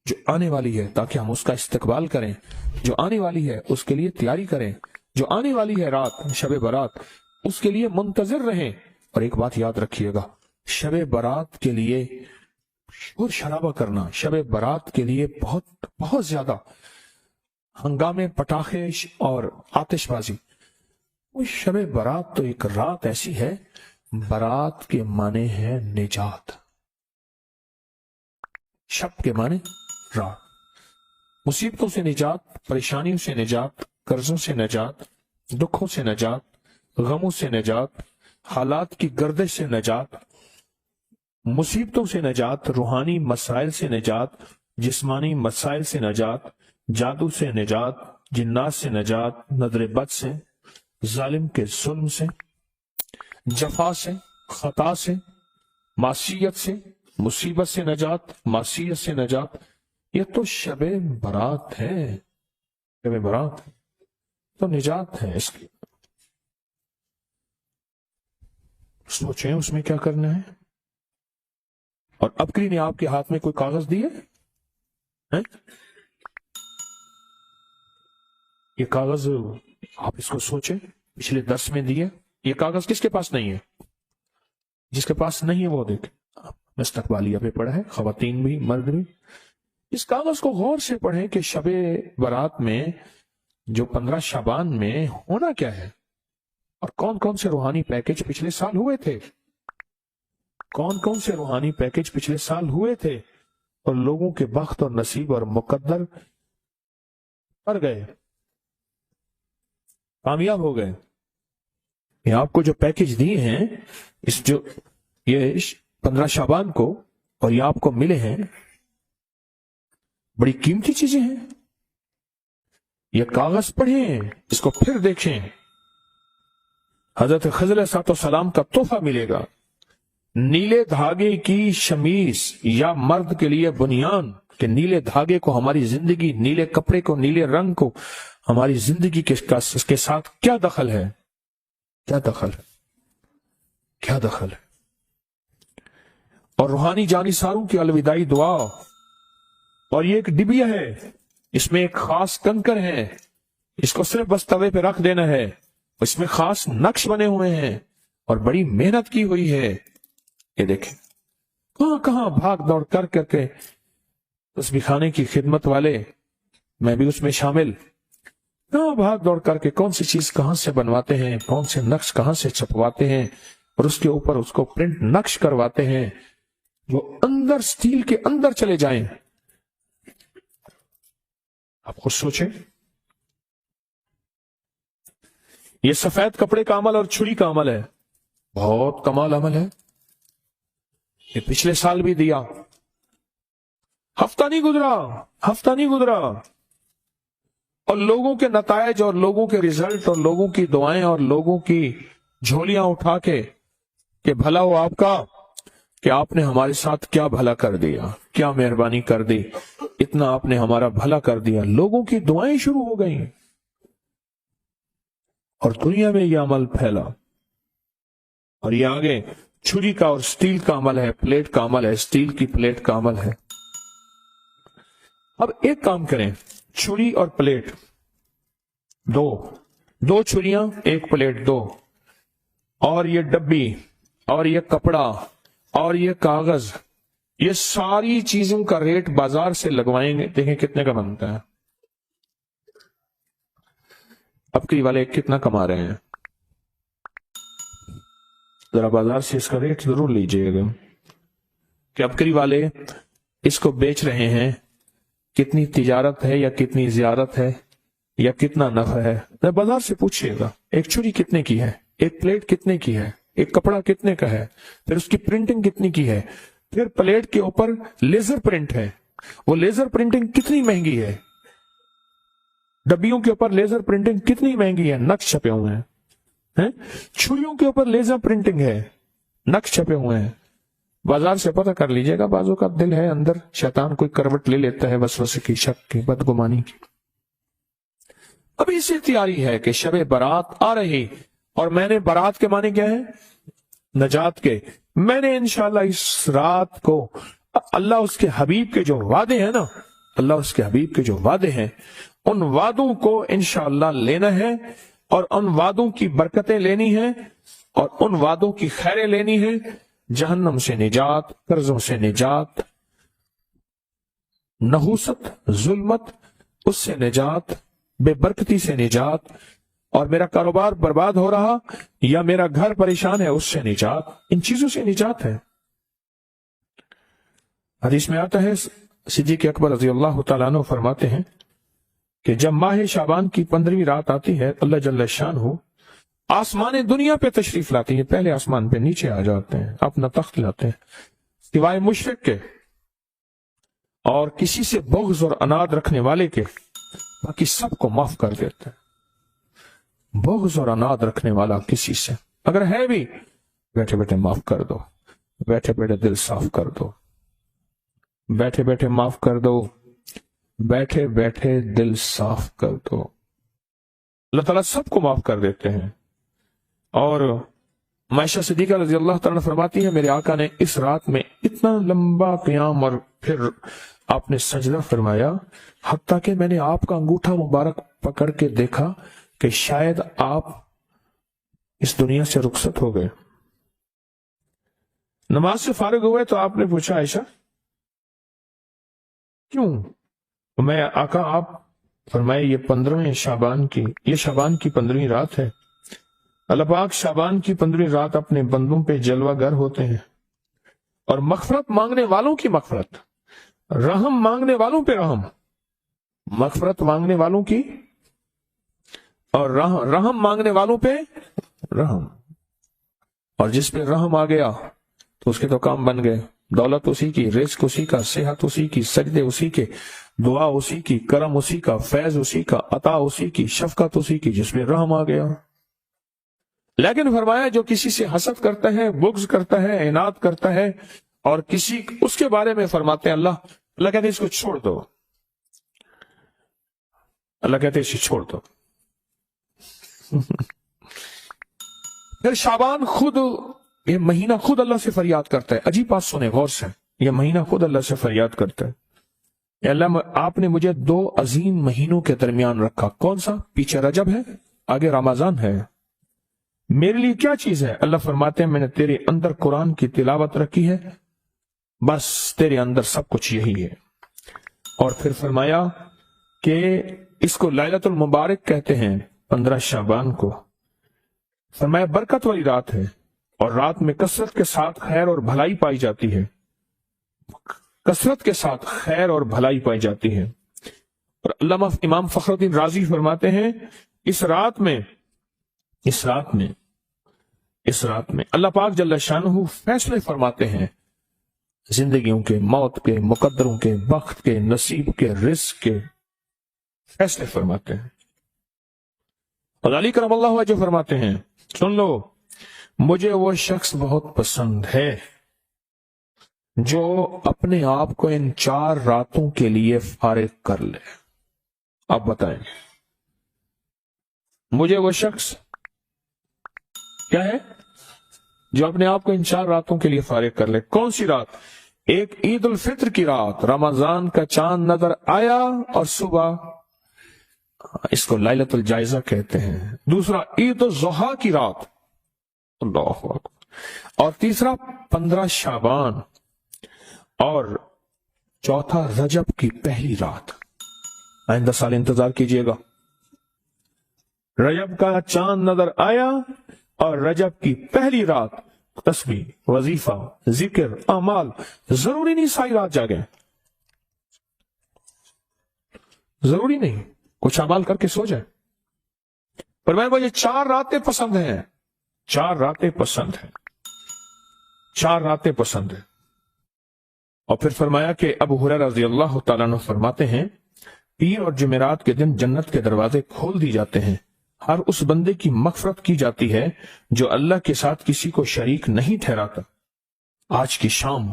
جو آنے والی ہے تاکہ ہم اس کا استقبال کریں، جو آنے والی ہے اس کے لیے تیاری کریں، جو آنے والی ہے رات شب برات اس کے لیے منتظر رہیں۔ اور ایک بات یاد رکھیے گا، شب برات کے لیے شور شرابہ کرنا، شب برات کے لیے بہت بہت زیادہ ہنگامے، پٹاخے اور آتش بازی، وہ شب برات تو ایک رات ایسی ہے، برات کے معنی ہے نجات، شب کے معنی رات، مصیبتوں سے نجات، پریشانیوں سے نجات، قرضوں سے نجات، دکھوں سے نجات، غموں سے نجات، حالات کی گردش سے نجات، مصیبتوں سے نجات، روحانی مسائل سے نجات، جسمانی مسائل سے نجات، جادو سے نجات، جنات سے نجات، نظر بد سے، ظالم کے ظلم سے، جفا سے، خطا سے، معصیت سے، مصیبت سے نجات، معصیت سے نجات۔ یہ تو شب برات ہے، شب برات تو نجات ہے اس کی۔ سوچیں اس میں کیا کرنا ہے۔ اور ابکری نے آپ کے ہاتھ میں کوئی کاغذ دیے ہیں؟ یہ کاغذ آپ اس کو سوچیں، پچھلے درس میں دیے، یہ کاغذ کس کے پاس نہیں ہے؟ جس کے پاس نہیں ہے وہ دیکھ، استقبالیہ پہ پڑھا ہے، خواتین بھی مرد بھی۔ اس کاغذ کو غور سے پڑھیں کہ شب برات میں جو 15 شعبان میں ہونا کیا ہے، اور کون کون سے روحانی پیکج پچھلے سال ہوئے تھے، کون کون سے روحانی پیکج پچھلے سال ہوئے تھے، اور لوگوں کے بخت اور نصیب اور مقدر پر گئے، کامیاب ہو گئے۔ یہ آپ کو جو پیکج دیے ہیں، یہ 15 شعبان کو، اور یہ آپ کو ملے ہیں، بڑی قیمتی چیزیں ہیں۔ یہ کاغذ پڑھیں، اس کو پھر دیکھیں، حضرت خضر علیہ السلام کا تحفہ ملے گا، نیلے دھاگے کی شمیز یا مرد کے لیے بنیان، کہ نیلے دھاگے کو ہماری زندگی، نیلے کپڑے کو، نیلے رنگ کو ہماری زندگی کے ساتھ کیا دخل ہے، کیا دخل ہے، کیا دخل ہے۔ اور روحانی جانثاروں کی الوداعی دعا، اور یہ ایک ڈبیا ہے، اس میں ایک خاص کنکر ہے، اس کو صرف بس توے پہ رکھ دینا ہے، اس میں خاص نقش بنے ہوئے ہیں اور بڑی محنت کی ہوئی ہے۔ یہ دیکھیں کہاں کہاں بھاگ دوڑ کر کے تسبیح خانے کی خدمت والے، میں بھی اس میں شامل، کہاں بھاگ دوڑ کر کے کون سی چیز کہاں سے بنواتے ہیں، کون سے نقش کہاں سے چھپواتے ہیں، اور اس کے اوپر اس کو پرنٹ نقش کرواتے ہیں جو اندر سٹیل کے اندر چلے جائیں۔ آپ خود سوچیں، یہ سفید کپڑے کا عمل اور چھری کا عمل ہے، بہت کمال عمل ہے۔ یہ پچھلے سال بھی دیا، ہفتہ نہیں گزرا، اور لوگوں کے نتائج اور لوگوں کے ریزلٹ اور لوگوں کی دعائیں اور لوگوں کی جھولیاں اٹھا کے کہ بھلا ہو آپ کا، کہ آپ نے ہمارے ساتھ کیا بھلا کر دیا، کیا مہربانی کر دی، اتنا آپ نے ہمارا بھلا کر دیا۔ لوگوں کی دعائیں شروع ہو گئیں، اور دنیا میں یہ عمل پھیلا، اور یہ آگے چھری کا اور سٹیل کا عمل ہے، پلیٹ کا عمل ہے، سٹیل کی پلیٹ کا عمل ہے۔ اب ایک کام کریں، چھری اور پلیٹ دو چھریاں، ایک پلیٹ، دو، اور یہ ڈبی اور یہ کپڑا اور یہ کاغذ، یہ ساری چیزوں کا ریٹ بازار سے لگوائیں گے، دیکھیں کتنے کا بنتا ہے۔ ابکری والے کتنا کما رہے ہیں، ذرا بازار سے اس کا ریٹ ضرور لیجئے گا کہ ابکری والے اس کو بیچ رہے ہیں، کتنی تجارت ہے یا کتنی زیارت ہے یا کتنا نفع ہے، بازار سے پوچھئے گا۔ ایک چھری کتنے کی ہے، ایک پلیٹ کتنے کی ہے، ایک کپڑا کتنے کا ہے، پھر اس کی پرنٹنگ کتنی کی ہے، پھر پلیٹ کے اوپر لیزر پرنٹ ہے، وہ لیزر پرنٹنگ کتنی مہنگی ہے، ڈبیوں کے اوپر لیزر پرنٹنگ کتنی مہنگی ہے، نقش چھپے ہوئے ہیں، چھریوں کے اوپر لیزر پرنٹنگ ہے، نقش چھپے ہوئے ہیں۔ بازار سے پتہ کر لیجئے گا، بازو کا دل ہے اندر، شیطان کوئی کروٹ لے لیتا ہے وسوسے کی، شک کی، بدگمانی کی۔ ابھی سے تیاری ہے کہ شب برات آ رہی، اور میں نے برات کے معنی کیا ہے، نجات کے، میں نے انشاءاللہ اس رات کو اللہ اس کے حبیب کے جو وعدے ہیں نا، اللہ اور اس کے حبیب کے جو وعدے ہیں ان وعدوں کو انشاءاللہ لینا ہے اور ان وعدوں کی برکتیں لینی ہیں اور ان وعدوں کی خیریں لینی ہے. جہنم سے نجات، قرضوں سے نجات، نحوست، ظلمت اس سے نجات، بے برکتی سے نجات، اور میرا کاروبار برباد ہو رہا یا میرا گھر پریشان ہے اس سے نجات. ان چیزوں سے نجات ہے. حدیث میں آتا ہے صدیق اکبر رضی اللہ تعالیٰ عنہ فرماتے ہیں کہ جب ماہ شعبان کی 15ویں رات آتی ہے اللہ جل شانہ آسمان دنیا پہ تشریف لاتی ہے. پہلے آسمان پہ نیچے آ جاتے ہیں، اپنا تخت لاتے ہیں، سوائے مشرک کے اور کسی سے بغض اور اناد رکھنے والے کے، باقی سب کو معاف کر دیتے ہیں. بغض اور اناد رکھنے والا کسی سے اگر ہے بھی، بیٹھے بیٹھے معاف کر دو، بیٹھے بیٹھے دل صاف کر دو، بیٹھے بیٹھے معاف کر دو، بیٹھے بیٹھے دل صاف کر دو. اللہ تعالیٰ سب کو معاف کر دیتے ہیں. اور عائشہ صدیقہ رضی اللہ تعالیٰ فرماتی ہے میرے آقا نے اس رات میں اتنا لمبا قیام اور پھر آپ نے سجدہ فرمایا حتیٰ کہ میں نے آپ کا انگوٹھا مبارک پکڑ کے دیکھا کہ شاید آپ اس دنیا سے رخصت ہو گئے. نماز سے فارغ ہوئے تو آپ نے پوچھا عائشہ کیوں؟ میں آقا آپ فرمائے یہ 15ویں شعبان کی، یہ شعبان کی 15ویں رات ہے. اللہ پاک شعبان کی 15ویں رات اپنے بندوں پہ جلوہ گر ہوتے ہیں اور مغفرت مانگنے والوں کی مغفرت، رحم مانگنے والوں پہ رحم، مغفرت مانگنے والوں کی اور رحم مانگنے والوں پہ رحم. اور جس پہ رحم آ گیا تو اس کے تو کام بن گئے. دولت اسی کی، رزق اسی کا، صحت اسی کی، سجدے اسی کے، دعا اسی کی، کرم اسی کا، فیض اسی کا، عطا اسی کی، شفقت اسی کی، جس میں رحم آ گیا. لیکن فرمایا جو کسی سے حسد کرتا ہے، بغض کرتا ہے، عناد کرتا ہے اور کسی اس کے بارے میں فرماتے ہیں اللہ کہتے ہیں اس کو چھوڑ دو، اللہ کہتے ہیں اسے چھوڑ دو. پھر شعبان خود، یہ مہینہ خود اللہ سے فریاد کرتا ہے. عجیب بات سنیں غور سے، یہ مہینہ خود اللہ سے فریاد کرتا ہے اے اللہ آپ نے مجھے 2 عظیم مہینوں کے درمیان رکھا. کون سا؟ پیچھے رجب ہے، آگے رمضان ہے. میرے لیے کیا چیز ہے؟ اللہ فرماتے ہیں میں نے تیرے اندر قرآن کی تلاوت رکھی ہے، بس تیرے اندر سب کچھ یہی ہے. اور پھر فرمایا کہ اس کو لیلۃ المبارک کہتے ہیں 15 شعبان کو. فرمایا برکت والی رات ہے اور رات میں کثرت کے ساتھ خیر اور بھلائی پائی جاتی ہے، کثرت کے ساتھ خیر اور بھلائی پائی جاتی ہے. اور علامہ امام فخر الدین رازی فرماتے ہیں اس رات میں اللہ پاک جل شانہ فیصلے فرماتے ہیں، زندگیوں کے، موت کے، مقدروں کے، وقت کے، نصیب کے، رزق کے فیصلے فرماتے ہیں. اور علی کرم اللہ وجہ فرماتے ہیں سن لو مجھے وہ شخص بہت پسند ہے جو اپنے آپ کو ان 4 راتوں کے لیے فارغ کر لے. آپ بتائیں مجھے وہ شخص کیا ہے جو اپنے آپ کو ان 4 راتوں کے لیے فارغ کر لے. کون سی رات؟ ایک عید الفطر کی رات، رمضان کا چاند نظر آیا اور صبح، اس کو لیلۃ الجائزہ کہتے ہیں. دوسرا عید الضحیٰ کی رات، اللہ اکبر. اور تیسرا 15 شعبان. اور چوتھا رجب کی پہلی رات. آئندہ سال انتظار کیجئے گا. رجب کا چاند نظر آیا اور رجب کی پہلی رات تسبیح، وظیفہ، ذکر، اعمال. ضروری نہیں ساری رات جاگیں، ضروری نہیں کچھ اعمال کر کے سو جائیں. پر میں مجھے 4 راتیں پسند ہیں، 4 راتیں پسند ہیں، 4 راتیں پسند ہیں. اور پھر فرمایا کہ ابو ہریرہ رضی اللہ تعالیٰ عنہ فرماتے ہیں پیر اور جمعرات کے دن جنت کے دروازے کھول دی جاتے ہیں، ہر اس بندے کی مغفرت کی جاتی ہے جو اللہ کے ساتھ کسی کو شریک نہیں ٹھہراتا. آج کی شام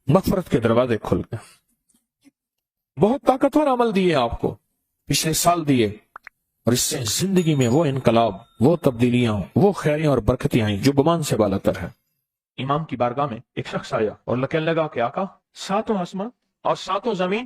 مغفرت کے دروازے کھل گئے. بہت طاقتور عمل دیے آپ کو، پچھلے سال دیے، اور اس سے زندگی میں وہ انقلاب، وہ تبدیلیاں، وہ خیریں اور برکتیں آئیں جو گمان سے بالاتر ہے. امام کی بارگاہ میں ایک شخص آیا اور کہنے لگا کہ آقا 7 آسمان اور 7 زمین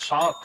7,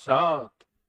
7।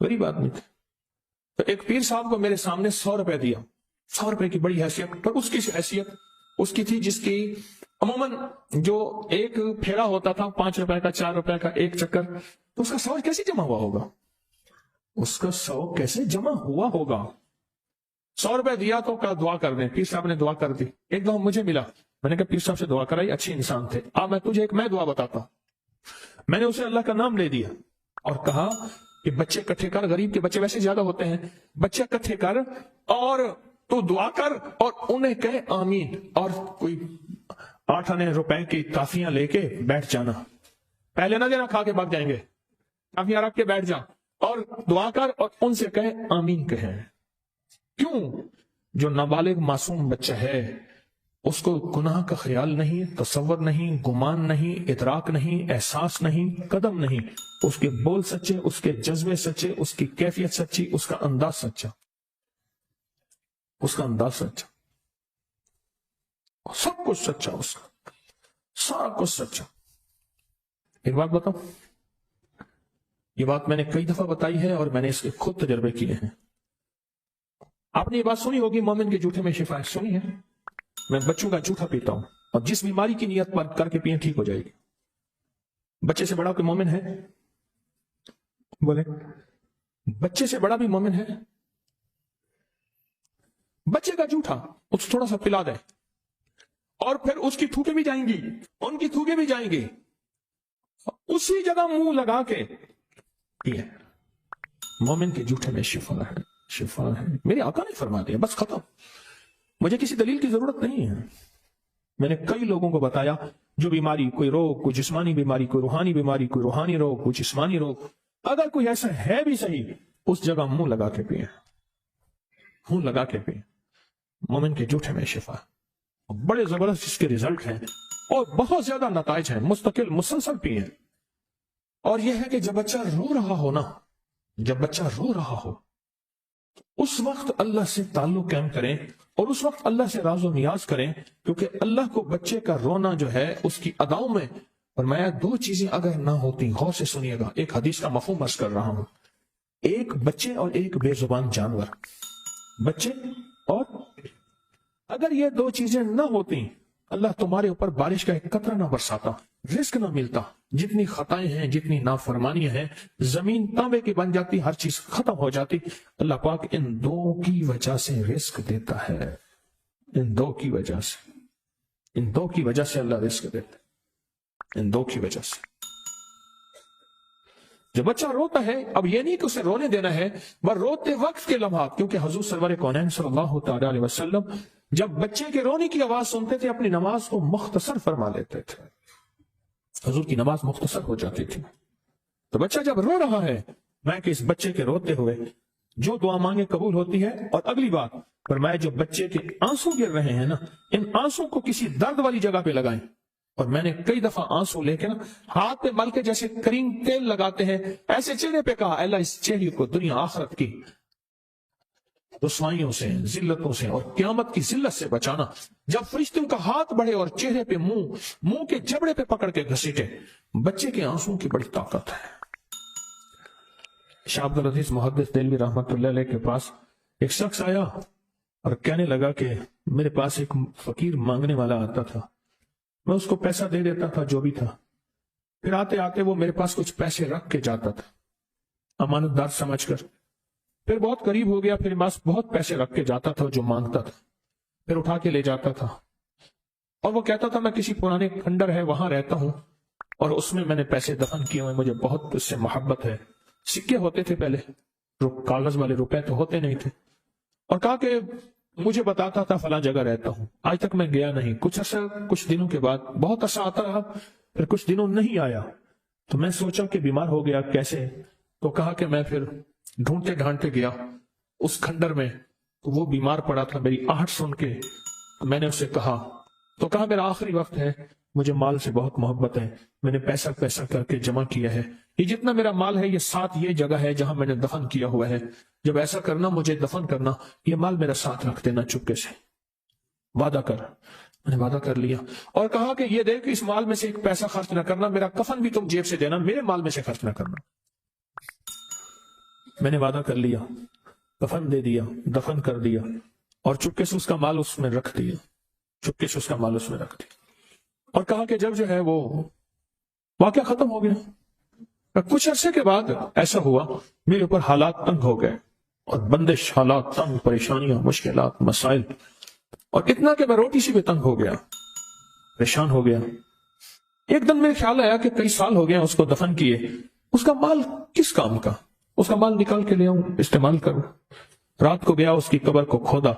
غریب آدمی تھے. تو ایک پیر صاحب کو میرے سامنے 100 روپے دیا. 100 روپے کی بڑی حیثیت، پر اس کی حیثیت اس کی تھی جس کی عموماً جو ایک پھیرا ہوتا تھا 5 روپے کا 4 روپے کا ایک چکر، تو اس کا 100 کیسے جمع ہوا ہوگا؟ اس کا 100 کیسے جمع ہوا ہوگا؟ 100 روپے دیا تو کہا دعا کر دیں. پیر صاحب نے دعا کر دی. ایک دفعہ مجھے ملا، میں نے کہا پیر صاحب سے دعا کرائی، اچھے انسان تھے. میں تجھے میں دعا بتاتا ہوں. میں نے اسے اللہ کا نام لے دیا اور کہا کہ بچے اکٹھے کر، غریب کے بچے ویسے زیادہ ہوتے ہیں، بچے اکٹھے کر اور تو دعا کر اور انہیں کہے آمین، اور کوئی 8 آنے روپے کی کافیاں لے کے بیٹھ جانا. پہلے نہ دینا، کھا کے بھاگ جائیں گے. کافیاں رکھ کے بیٹھ جا اور دعا کر اور ان سے کہے آمین کہیں. کیوں؟ جو نابالغ معصوم بچہ ہے اس کو گناہ کا خیال نہیں، تصور نہیں، گمان نہیں، ادراک نہیں، احساس نہیں، قدم نہیں. اس کے بول سچے، اس کے جذبے سچے، اس کی کیفیت سچی، اس کا انداز سچا، اس کا انداز سچا، سب کچھ سچا، اس کا سارا کچھ سچا. ایک بات بتاؤں، یہ بات میں نے کئی دفعہ بتائی ہے اور میں نے اس کے خود تجربے کیے ہیں. آپ نے یہ بات سنی ہوگی مومن کے جھوٹے میں شفا ہے، سنی ہے؟ میں بچوں کا جھوٹا پیتا ہوں اور جس بیماری کی نیت پر کر کے پیئیں ٹھیک ہو جائے گی. بچے سے بڑا کوئی مومن ہے؟ بولے بچے سے بڑا بھی مومن ہے؟ بچے کا جھوٹا اس تھوڑا سا پلا دے اور پھر اس کی تھوکے بھی جائیں گی، ان کی تھوکے بھی جائیں گی، اسی جگہ منہ لگا کے پیے. مومن کے جھوٹے میں شفا ہے، شفا ہے. میرے آقا نے فرما دیا، بس ختم. مجھے کسی دلیل کی ضرورت نہیں ہے. میں نے کئی لوگوں کو بتایا جو بیماری، کوئی روگ، کوئی جسمانی بیماری، کوئی روحانی بیماری، کوئی روحانی روگ، کوئی جسمانی روگ، اگر کوئی ایسا ہے بھی صحیح، اس جگہ منہ لگا کے پیئے، منہ لگا کے پیئے. مومن کے جھوٹے میں شفا، بڑے زبردست اس کے ریزلٹ ہیں اور بہت زیادہ نتائج ہیں. مستقل مسلسل پیئے. اور یہ ہے کہ جب بچہ رو رہا ہو نا، جب بچہ رو رہا ہو اس وقت اللہ سے تعلق قائم کریں اور اس وقت اللہ سے راز و نیاز کریں، کیونکہ اللہ کو بچے کا رونا جو ہے اس کی اداؤں میں فرمایا 2 چیزیں اگر نہ ہوتی، غور سے سنیے گا، ایک حدیث کا مفہوم عرض کر رہا ہوں. ایک بچے اور ایک بے زبان جانور. بچے اور اگر یہ 2 چیزیں نہ ہوتی، اللہ تمہارے اوپر بارش کا ایک قطرہ نہ برساتا، رزق نہ ملتا. جتنی خطائیں ہیں، جتنی نافرمانیاں ہیں، زمین تانبے کی بن جاتی، ہر چیز ختم ہو جاتی. اللہ پاک ان 2 کی وجہ سے رزق دیتا ہے. ان 2 کی وجہ سے، ان 2 کی وجہ سے اللہ رزق دیتا ہے. ان 2 کی وجہ سے. جب بچہ روتا ہے، اب یہ نہیں کہ اسے رونے دینا ہے، بس روتے وقت کے لمحات، کیونکہ حضور سرور کونین صلی اللہ تعالی علیہ وسلم جب بچے کے رونے کی آواز سنتے تھے اپنی نماز کو مختصر فرما لیتے تھے. حضور کی نماز مختصر ہو جاتی تھی. تو بچہ جب رو رہا ہے، میں کہ اس بچے کے روتے ہوئے جو دعا مانگے قبول ہوتی ہے. اور اگلی بات فرمایا جو بچے کے آنسو گر رہے ہیں نا، ان آنسو کو کسی درد والی جگہ پہ لگائیں. اور میں نے کئی دفعہ آنسو لے کے نا ہاتھ پہ مل کے جیسے کریم تیل لگاتے ہیں ایسے چہرے پہ کہا اللہ اس چہرے کو دنیا آخرت کی رسوائیوں سے، ذلتوں سے اور قیامت کی ذلت سے بچانا. جب فرشتوں کا ہاتھ بڑھے اور چہرے پہ منہ کے جبڑے پہ پکڑ کے گھسیٹے، بچے کے آنسوں کی بڑی طاقت ہے. شاہ عبد العزیز محدث دہلوی رحمت اللہ علیہ کے پاس ایک شخص آیا اور کہنے لگا کہ میرے پاس ایک فقیر مانگنے والا آتا تھا، میں اس کو پیسہ دے دیتا تھا جو بھی تھا، پھر آتے آتے وہ میرے پاس کچھ پیسے رکھ کے جاتا تھا امانت دار سمجھ کر. پھر بہت قریب ہو گیا، پھر بس بہت پیسے رکھ کے جاتا تھا جو مانگتا تھا، پھر اٹھا کے لے جاتا تھا اور وہ کہتا تھا میں کسی پرانے کھنڈر ہے وہاں رہتا ہوں اور اس میں نے پیسے دفن کیے ہوئے، مجھے بہت اس سے محبت ہے. سکے ہوتے تھے پہلے، کاغذ والے روپے تو ہوتے نہیں تھے. اور کہا کہ مجھے بتاتا تھا فلاں جگہ رہتا ہوں، آج تک میں گیا نہیں. کچھ دنوں کے بعد بہت عرصہ آتا رہا، پھر کچھ دنوں نہیں آیا تو میں سوچا کہ بیمار ہو گیا کیسے. تو کہا کہ میں پھر ڈھونڈتے ڈھانڈتے گیا اس کھنڈر میں، تو وہ بیمار پڑا تھا. میری آہٹ سن کے میں نے اسے کہا، تو کہا میرا آخری وقت ہے، مجھے مال سے بہت محبت ہے، میں نے پیسہ کر کے جمع کیا ہے، یہ جتنا میرا مال ہے یہ ساتھ یہ جگہ ہے جہاں میں نے دفن کیا ہوا ہے، جب ایسا کرنا مجھے دفن کرنا، یہ مال میرا ساتھ رکھ دینا چپکے سے، وعدہ کر. میں نے وعدہ کر لیا اور کہا کہ یہ دیکھ اس مال میں سے ایک پیسہ خرچ نہ کرنا، میرا کفن بھی تم جیب سے دینا، میرے مال میں سے خرچ نہ کرنا. میں نے وعدہ کر لیا، کفن دے دیا، دفن کر دیا، اور چپکے سے اس کا مال اس میں رکھ دیا، چپکے سے اس کا مال اس میں رکھ دیا، اور کہا کہ جب جو ہے وہ واقعہ ختم ہو گیا، کچھ عرصے کے بعد ایسا ہوا میرے اوپر حالات تنگ ہو گئے، اور بندش، حالات تنگ، پریشانیاں، مشکلات، مسائل، اور اتنا کہ میں روٹی سے بھی تنگ ہو گیا، پریشان ہو گیا۔ ایک دن میرے خیال آیا کہ کئی سال ہو گئے اس کو دفن کیے، اس کا مال کس کام کا، اس کا مال نکال کے لے آؤں، استعمال کروں۔ رات کو گیا، اس کی قبر کو کھودا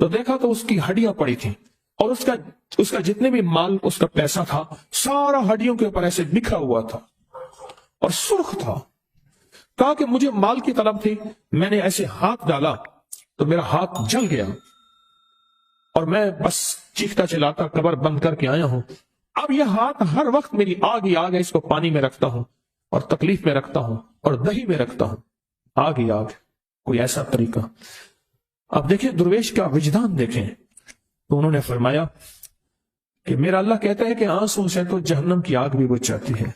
تو دیکھا تو اس کی ہڈیاں پڑی تھیں، اور اس کا جتنے بھی مال، اس کا پیسہ تھا، سارا ہڈیوں کے اوپر ایسے بکھرا ہوا تھا اور سرخ تھا۔ کہا کہ مجھے مال کی طلب تھی، میں نے ایسے ہاتھ ڈالا تو میرا ہاتھ جل گیا، اور میں بس چیختا چلاتا قبر بند کر کے آیا ہوں۔ اب یہ ہاتھ ہر وقت میری آگ ہی آگ ہے، اس کو پانی میں رکھتا ہوں اور تکلیف میں رکھتا ہوں اور دہی میں رکھتا ہوں، آگ ہی آگ، کوئی ایسا طریقہ۔ اب دیکھیں درویش کا وجدان دیکھیں، تو انہوں نے فرمایا کہ میرا اللہ کہتا ہے کہ آنسوں سے تو جہنم کی آگ بھی بجھ جاتی ہے،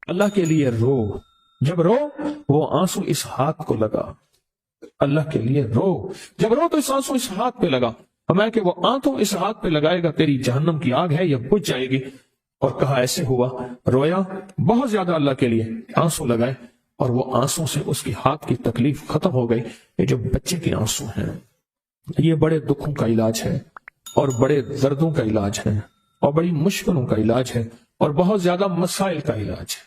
اللہ کے لیے رو، جب رو وہ آنسو اس ہاتھ کو لگا، اللہ کے لیے رو، جب رو تو اس آنسو اس ہاتھ پہ لگا، ہمیں کہ وہ آنسو اس ہاتھ پہ لگائے گا، تیری جہنم کی آگ ہے یہ بجھ جائے گی۔ اور کہا ایسے ہوا، رویا بہت زیادہ اللہ کے لیے، آنسو لگائے، اور وہ آنسو سے اس کی ہاتھ کی تکلیف ختم ہو گئی۔ یہ جو بچے کے آنسو ہیں یہ بڑے دکھوں کا علاج ہے، اور بڑے دردوں کا علاج ہے، اور بڑی مشکلوں کا علاج ہے، اور بہت زیادہ مسائل کا علاج ہے۔